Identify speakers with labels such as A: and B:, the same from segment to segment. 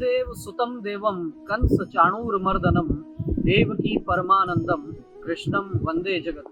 A: वसुदेव सुतम देवम कंस चाणूरमर्दनम देवकी परमानंदम कृष्णम वंदे जगत।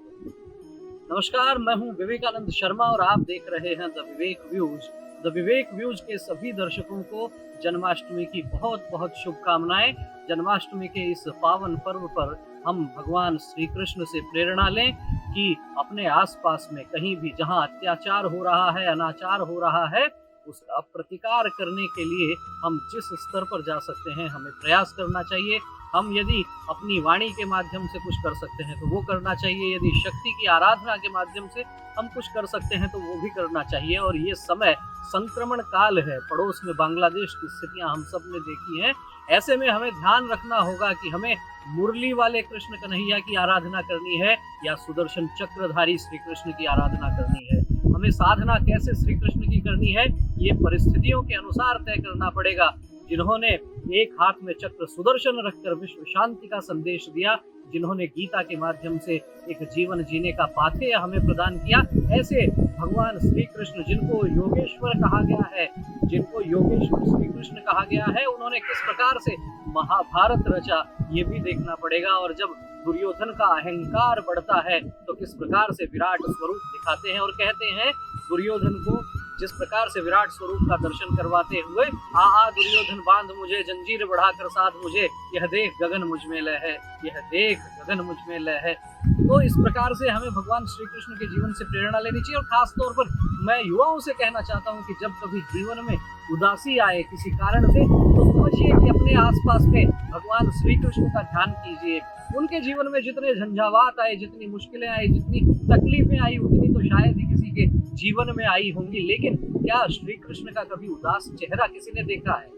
A: नमस्कार, मैं हूं विवेकानंद शर्मा और आप देख रहे हैं the Vivek views. The Vivek views के सभी दर्शकों को जन्माष्टमी की बहुत बहुत शुभकामनाएं। जन्माष्टमी के इस पावन पर्व पर हम भगवान श्री कृष्ण से प्रेरणा लें कि अपने आसपास में कहीं भी जहां अत्याचार हो रहा है, अनाचार हो रहा है, उसका प्रतिकार करने के लिए हम जिस स्तर पर जा सकते हैं हमें प्रयास करना चाहिए। हम यदि अपनी वाणी के माध्यम से कुछ कर सकते हैं तो वो करना चाहिए, यदि शक्ति की आराधना के माध्यम से हम कुछ कर सकते हैं तो वो भी करना चाहिए। और ये समय संक्रमण काल है, पड़ोस में बांग्लादेश की स्थितियां हम सब ने देखी हैं। ऐसे में हमें ध्यान रखना होगा कि हमें मुरली वाले कृष्ण कन्हैया की आराधना करनी है या सुदर्शन चक्रधारी श्री कृष्ण की आराधना करनी है। हमें साधना कैसे श्री कृष्ण की करनी है ये परिस्थितियों के अनुसार तय करना पड़ेगा। जिन्होंने एक हाथ में चक्र सुदर्शन रखकर विश्व शांति का संदेश दिया, जिन्होंने गीता के माध्यम से एक जीवन जीने का पाथेय हमें प्रदान किया, ऐसे भगवान श्री कृष्ण जिनको योगेश्वर कहा गया है, जिनको योगेश्वर श्री कृष्ण कहा गया है, उन्होंने किस प्रकार से महाभारत रचा ये भी देखना पड़ेगा। और जब दुर्योधन का अहंकार बढ़ता है तो किस प्रकार से विराट स्वरूप दिखाते हैं और कहते हैं दुर्योधन को जिस प्रकार से विराट स्वरूप का दर्शन करवाते हुए, आ दुर्योधन बांध मुझे जंजीर बढ़ाकर साध मुझे, यह देख गगन मुझ में लय है, यह देख गगन मुझ में लय है। तो इस प्रकार से हमें भगवान श्री कृष्ण के जीवन से प्रेरणा लेनी चाहिए। और खास तौर पर मैं युवाओं से कहना चाहता हूँ कि जब कभी जीवन में उदासी आए किसी कारण से तो समझिए कि अपने आसपास में भगवान श्री कृष्ण का ध्यान कीजिए। उनके जीवन में जितने झंझावात आए, जितनी मुश्किलें आई, जितनी तकलीफें आई, उतनी तो शायद ही किसी के जीवन में आई होंगी, लेकिन क्या श्री कृष्ण का कभी उदास चेहरा किसी ने देखा है?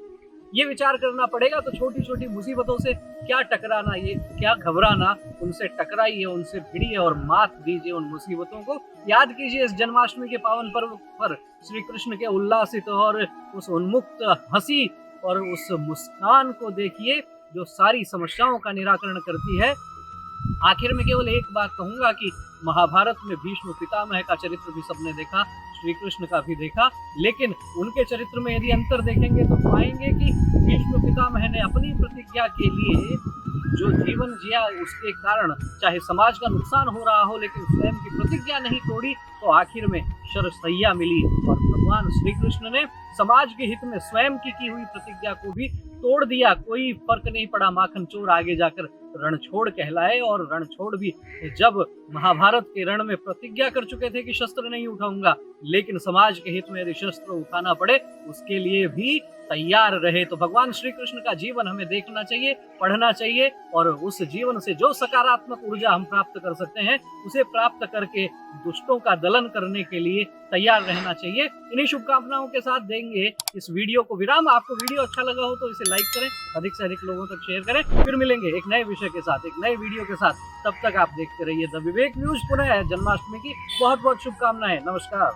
A: ये विचार करना पड़ेगा। तो छोटी छोटी मुसीबतों से क्या टकराना, ये क्या घबराना, उनसे टकराइए, उनसे भिड़िए और मात दीजिए उन मुसीबतों को। याद कीजिए इस जन्माष्टमी के पावन पर्व पर श्री कृष्ण के उल्लासित और उस उन्मुक्त हंसी और उस मुस्कान को देखिए जो सारी समस्याओं का निराकरण करती है। आखिर में केवल एक बात कहूंगा कि महाभारत में भीष्म पितामह का चरित्र भी सबने देखा, श्री कृष्ण का भी देखा, लेकिन उनके चरित्र में यदि अंतर देखेंगे तो पाएंगे कि भीष्म पितामह ने अपनी प्रतिज्ञा के लिए जो जीवन जिया उसके कारण चाहे समाज का नुकसान हो रहा हो, लेकिन स्वयं की प्रतिज्ञा नहीं तोड़ी तो आखिर में शरसैया मिली। और भगवान श्री कृष्ण ने समाज के हित में स्वयं की हुई प्रतिज्ञा को भी तोड़ दिया। कोई फर्क नहीं पड़ा माखन चोर आगे जाकर रणछोड़ कहलाए। और रणछोड़ भी जब महाभारत के रण में प्रतिज्ञा कर चुके थे कि शस्त्र नहीं उठाऊंगा, लेकिन समाज के हित में यदि शस्त्र उठाना पड़े उसके लिए भी तैयार रहे। तो भगवान श्री कृष्ण का जीवन हमें देखना चाहिए, पढ़ना चाहिए और उस जीवन से जो सकारात्मक ऊर्जा हम प्राप्त कर सकते हैं उसे प्राप्त करके दुष्टों का दलन करने के लिए तैयार रहना चाहिए। इन्हीं शुभकामनाओं के साथ देंगे इस वीडियो को विराम। आपको वीडियो अच्छा लगा हो तो इसे लाइक करें, अधिक से अधिक लोगों तक शेयर करें। फिर मिलेंगे एक नए विषय के साथ, एक नए वीडियो के साथ। तब तक आप देखते रहिए द विवेक न्यूज। पुनः जन्माष्टमी की बहुत बहुत शुभकामनाएं। नमस्कार।